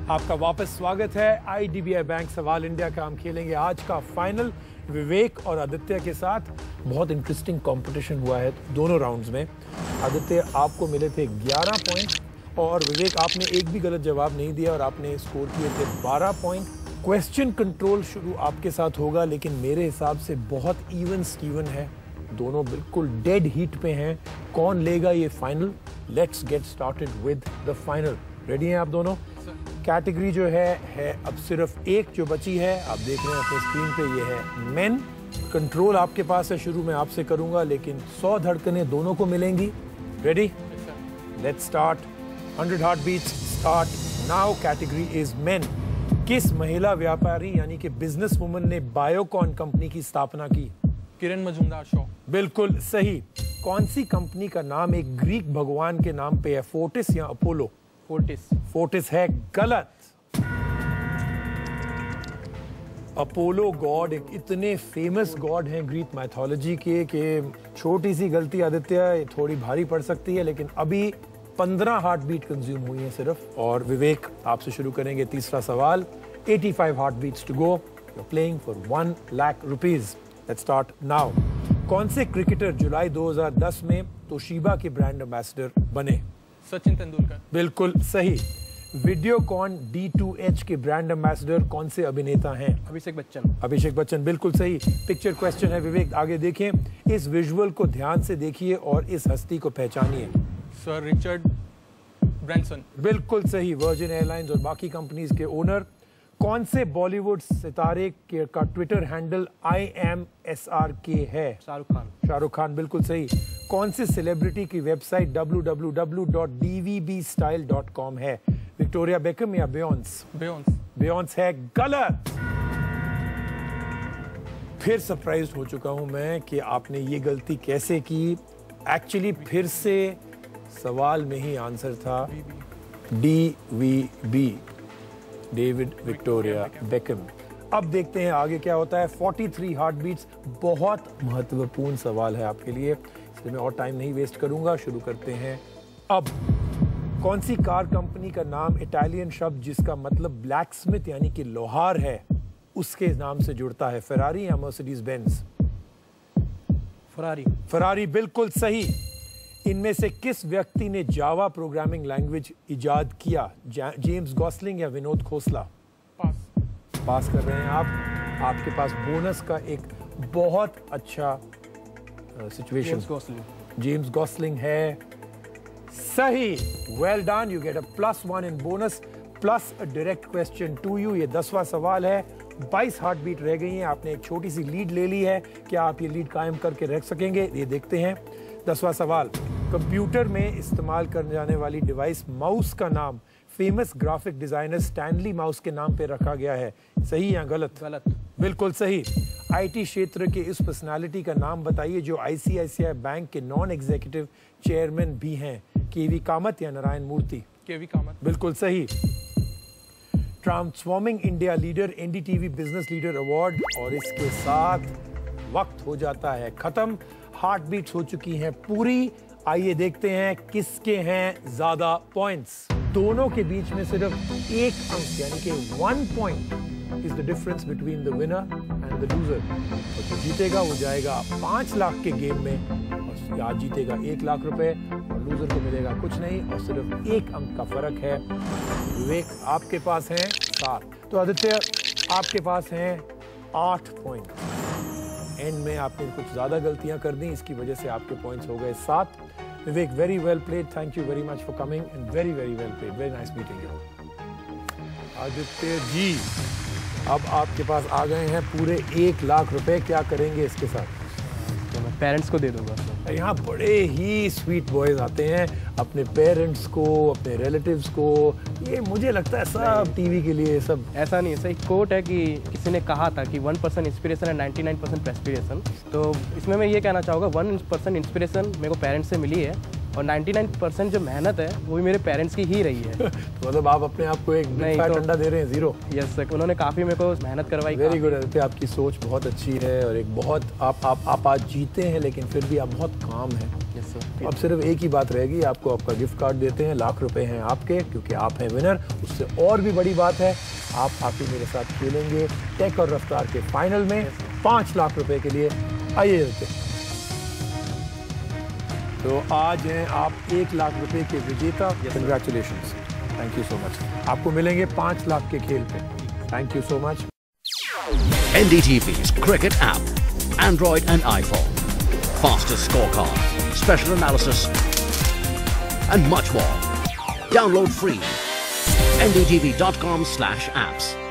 आपका वापस स्वागत है IDBI बैंक सवाल इंडिया का। हम खेलेंगे आज का फाइनल विवेक और आदित्य के साथ। बहुत इंटरेस्टिंग कंपटीशन हुआ है दोनों राउंड्स में। आदित्य, आपको मिले थे 11 पॉइंट और विवेक आपने एक भी गलत जवाब नहीं दिया और आपने स्कोर किए थे 12 पॉइंट। क्वेश्चन कंट्रोल शुरू आपके साथ होगा, लेकिन मेरे हिसाब से बहुत इवन स्टीवन है। दोनों बिल्कुल डेड हीट पे हैं। कौन लेगा ये final? Let's get started with the final. Ready हैं आप दोनों? कैटेगरी जो है अब सिर्फ एक जो बची है, आप देख रहे हैं अपने स्क्रीन पे, ये है मेन। कंट्रोल आपके पास है, शुरू में आपसे करूंगा, लेकिन 100 धड़कनें दोनों को मिलेंगी। Ready? Let's start. 100 heartbeats start now. Category is men. किस महिला व्यापारी यानी कि बिजनेस वुमन ने बायोकॉन कंपनी की स्थापना की? किरण मजूमदार शॉ। बिल्कुल सही। कौन सी कंपनी का नाम एक ग्रीक भगवान के नाम पे है? फोर्टिस या अपोलो? फोर्टिस। फोर्टिस है गलत। अपोलो गॉड एक इतने फेमस गॉड हैं ग्रीक माइथोलॉजी के कि छोटी सी गलती आदित्य थोड़ी भारी पड़ सकती है, लेकिन अभी 15 हार्ट बीट कंज्यूम हुई है सिर्फ। और विवेक, आपसे शुरू करेंगे तीसरा सवाल। 85 heartbeats to go. You are playing for 1 lakh rupees. Let's start now. कौन से क्रिकेटर जुलाई 2010 में तोशिबा के ब्रांड एम्बेसडर बने? सचिन तेंदुलकर। बिल्कुल सही। वीडियोकॉन D2H के ब्रांड एम्बेसडर कौन से अभिनेता हैं? अभिषेक बच्चन। अभिषेक बच्चन, बिल्कुल सही। पिक्चर क्वेश्चन है विवेक, आगे देखें। इस विजुअल को ध्यान से देखिए और इस हस्ती को पहचानिए। Sir Richard Branson. बिल्कुल सही। वर्जिन एयरलाइंस और बाकी कंपनीज के ओनर। कौन से बॉलीवुड सितारे का ट्विटर हैंडल IMSRK है? शाहरुख खान। शाहरुख खान, बिल्कुल सही। कौन से सेलिब्रिटी की वेबसाइट www.dvbstyle.com है? विक्टोरिया बेकम या बियॉन्स? बियॉन्स है गलत। फिर सरप्राइज हो चुका हूं मैं कि आपने ये गलती कैसे की। एक्चुअली फिर से सवाल में ही आंसर था DVB, डेविड विक्टोरिया बेकम। अब देखते हैं आगे क्या होता है। 43 हार्ट बीट्स, बहुत महत्वपूर्ण सवाल है आपके लिए, इसलिए मैं और टाइम नहीं वेस्ट करूंगा। शुरू करते हैं अब। कौन सी कार कंपनी का नाम इटालियन शब्द जिसका मतलब ब्लैक स्मिथ यानी कि लोहार है उसके नाम से जुड़ता है? फेरारी या मर्सिडीज बेंज? फरारी। फरारी, बिल्कुल सही। इनमें से किस व्यक्ति ने जावा प्रोग्रामिंग लैंग्वेज इजाद किया? जेम्स गॉसलिंग या विनोद खोसला? पास कर रहे हैं आप। आपके पास बोनस का एक बहुत अच्छा सिचुएशन। जेम्स गॉसलिंग है सही। Well done. You get a +1 in bonus plus a direct question to you. ये 10वां सवाल है। 22 हार्ट बीट रह गई हैं। आपने एक छोटी सी लीड ले ली है। क्या आप ये लीड कायम करके रख सकेंगे? ये देखते हैं। 10वां सवाल। कंप्यूटर में इस्तेमाल करने जाने वाली डिवाइस माउस का नाम famous graphic designer Stanley mouse के नाम पे रखा गया है। सही या गलत? गलत। बिल्कुल सही। IT क्षेत्र के इस पर्सनालिटी का नाम बताइए जो ICICI बैंक के नॉन एग्जीक्यूटिव चेयरमैन भी हैं। KV कामत या नारायण मूर्ति? KV कामत। बिल्कुल सही। Transforming India leader NDTV business leader award. और इसके साथ वक्त हो जाता है खत्म। हार्ट बीट्स हो चुकी हैं पूरी। आइए देखते हैं किसके हैं ज्यादा पॉइंट्स। दोनों के बीच में सिर्फ एक अंक यानी कि 1 point is the difference between the winner and the loser. और जो जीतेगा वो जाएगा 5 लाख के गेम में, और आज जीतेगा 1 लाख रुपए, और लूजर को मिलेगा कुछ नहीं, और सिर्फ एक अंक का फर्क है। विवेक, आपके पास हैं 7, तो आदित्य आपके पास हैं 8 पॉइंट। एंड में आपने कुछ ज्यादा गलतियां कर दी, इसकी वजह से आपके पॉइंट्स हो गए 7। Vivek, very well played. Thank you very much for coming and very very well played. Very nice meeting you. Aditya ji, अब आपके पास आ गए हैं पूरे 1 लाख रुपए। क्या करेंगे इसके साथ? तो मैं पेरेंट्स को दे दूंगा। यहाँ बड़े ही स्वीट बॉयज आते हैं, अपने पेरेंट्स को, अपने रिलेटिव्स को। ये मुझे लगता है सब टीवी के लिए सब। ऐसा नहीं है। सही कोट है कि किसी ने कहा था कि 1% इंस्पिरेशन एंड 99% प्रेस्पिरेशन। तो इसमें मैं ये कहना चाहूँगा 1% इंस्पिरेशन मेरे को पेरेंट्स से मिली है, और 99% जो मेहनत है वो भी मेरे पेरेंट्स की ही रही है। तो मतलब आप अपने आप को एक नहीं, फैट तो- अंडा दे रहे हैं, 0? यस सर, उन्होंने काफ़ी मेरे को मेहनत करवाई। वेरी गुड आदित्य, आपकी सोच बहुत अच्छी है और एक बहुत आप आज जीते हैं लेकिन फिर भी आप बहुत काम हैं। Yes sir. अब सिर्फ एक ही बात रहेगी, आपको आपका गिफ्ट कार्ड देते हैं, लाख रुपए हैं आपके क्योंकि आप हैं विनर। उससे और भी बड़ी बात है, आप आके मेरे साथ खेलेंगे टेक और रफ्तार के फाइनल में 5 लाख रुपए के लिए। आइए आदित्य। तो आज हैं आप 1 लाख रुपए के विजेता। Congratulations, thank you so much. आपको मिलेंगे 5 लाख के खेल पे। Thank you so much. NDTV's Cricket app, Android and iPhone. Fastest scorecard, special analysis, and much more. Download free. ndtv.com/apps.